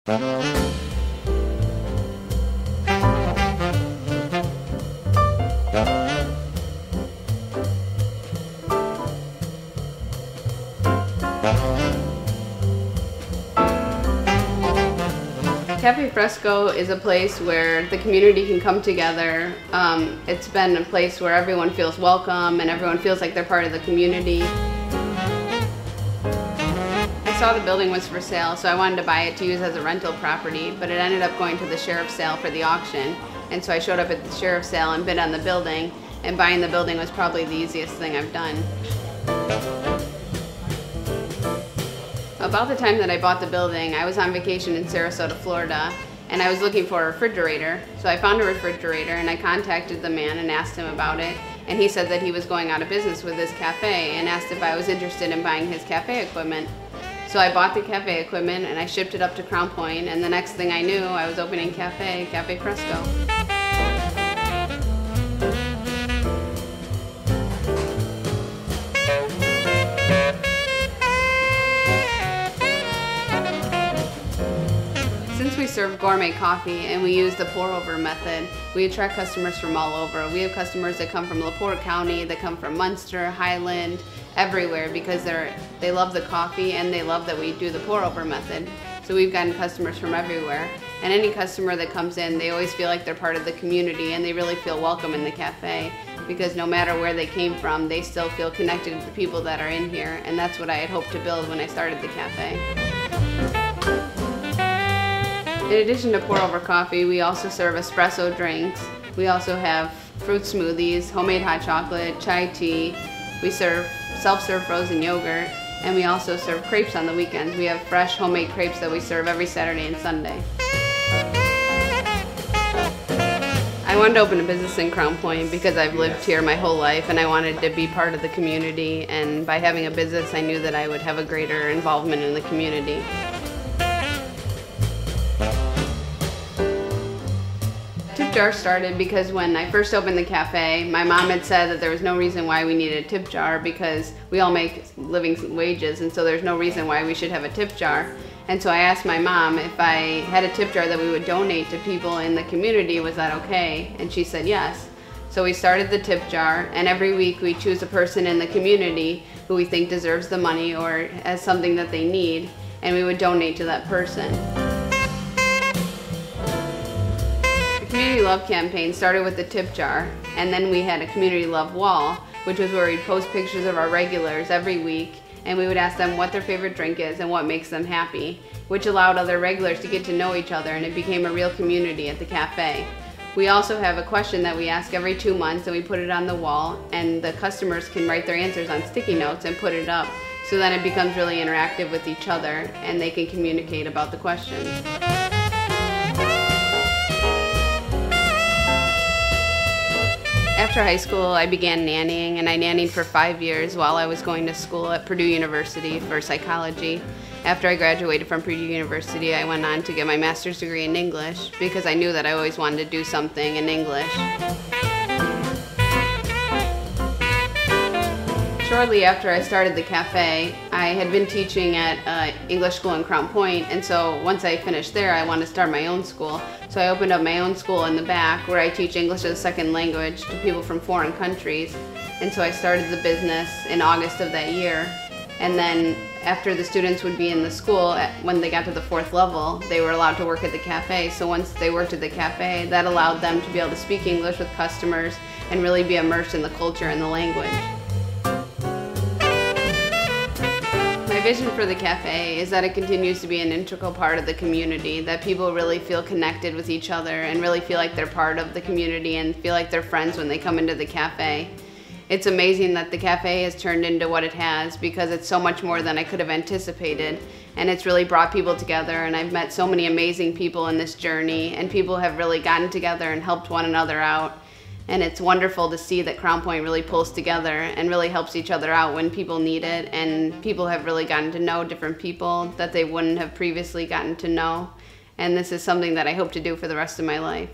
Cafe Fresco is a place where the community can come together. It's been a place where everyone feels welcome and everyone feels like they're part of the community. I saw the building was for sale, so I wanted to buy it to use as a rental property, but it ended up going to the sheriff's sale for the auction. And so I showed up at the sheriff's sale and bid on the building, and buying the building was probably the easiest thing I've done. About the time that I bought the building, I was on vacation in Sarasota, Florida, and I was looking for a refrigerator. So I found a refrigerator and I contacted the man and asked him about it. And he said that he was going out of business with his cafe and asked if I was interested in buying his cafe equipment. So I bought the cafe equipment and I shipped it up to Crown Point, and the next thing I knew, I was opening Cafe Fresco. Since we serve gourmet coffee and we use the pour-over method, we attract customers from all over. We have customers that come from LaPorte County, that come from Munster, Highland, everywhere, because they love the coffee and they love that we do the pour-over method. So we've gotten customers from everywhere. And any customer that comes in, they always feel like they're part of the community and they really feel welcome in the cafe, because no matter where they came from, they still feel connected to the people that are in here. And that's what I had hoped to build when I started the cafe. In addition to pour-over coffee, we also serve espresso drinks. We also have fruit smoothies, homemade hot chocolate, chai tea. We serve self-serve frozen yogurt, and we also serve crepes on the weekends. We have fresh homemade crepes that we serve every Saturday and Sunday. I wanted to open a business in Crown Point because I've lived here my whole life and I wanted to be part of the community, and by having a business I knew that I would have a greater involvement in the community. Tip jar started because when I first opened the cafe, my mom had said that there was no reason why we needed a tip jar because we all make living wages, and so there's no reason why we should have a tip jar. And so I asked my mom if I had a tip jar that we would donate to people in the community, was that okay? And she said yes. So we started the tip jar, and every week we choose a person in the community who we think deserves the money or has something that they need, and we would donate to that person. Community Love campaign started with the tip jar, and then we had a Community Love wall, which was where we'd post pictures of our regulars every week, and we would ask them what their favorite drink is and what makes them happy, which allowed other regulars to get to know each other, and it became a real community at the cafe. We also have a question that we ask every 2 months, and we put it on the wall, and the customers can write their answers on sticky notes and put it up, so then it becomes really interactive with each other and they can communicate about the questions. After high school, I began nannying, and I nannied for 5 years while I was going to school at Purdue University for psychology. After I graduated from Purdue University, I went on to get my master's degree in English because I knew that I always wanted to do something in English. Shortly after I started the cafe, I had been teaching at English school in Crown Point, and so once I finished there, I wanted to start my own school. So I opened up my own school in the back where I teach English as a second language to people from foreign countries. And so I started the business in August of that year. And then after the students would be in the school, when they got to the 4th level, they were allowed to work at the cafe. So once they worked at the cafe, that allowed them to be able to speak English with customers and really be immersed in the culture and the language. My vision for the cafe is that it continues to be an integral part of the community, that people really feel connected with each other and really feel like they're part of the community and feel like they're friends when they come into the cafe. It's amazing that the cafe has turned into what it has because it's so much more than I could have anticipated, and it's really brought people together, and I've met so many amazing people in this journey, and people have really gotten together and helped one another out. And it's wonderful to see that Crown Point really pulls together and really helps each other out when people need it, and people have really gotten to know different people that they wouldn't have previously gotten to know. And this is something that I hope to do for the rest of my life.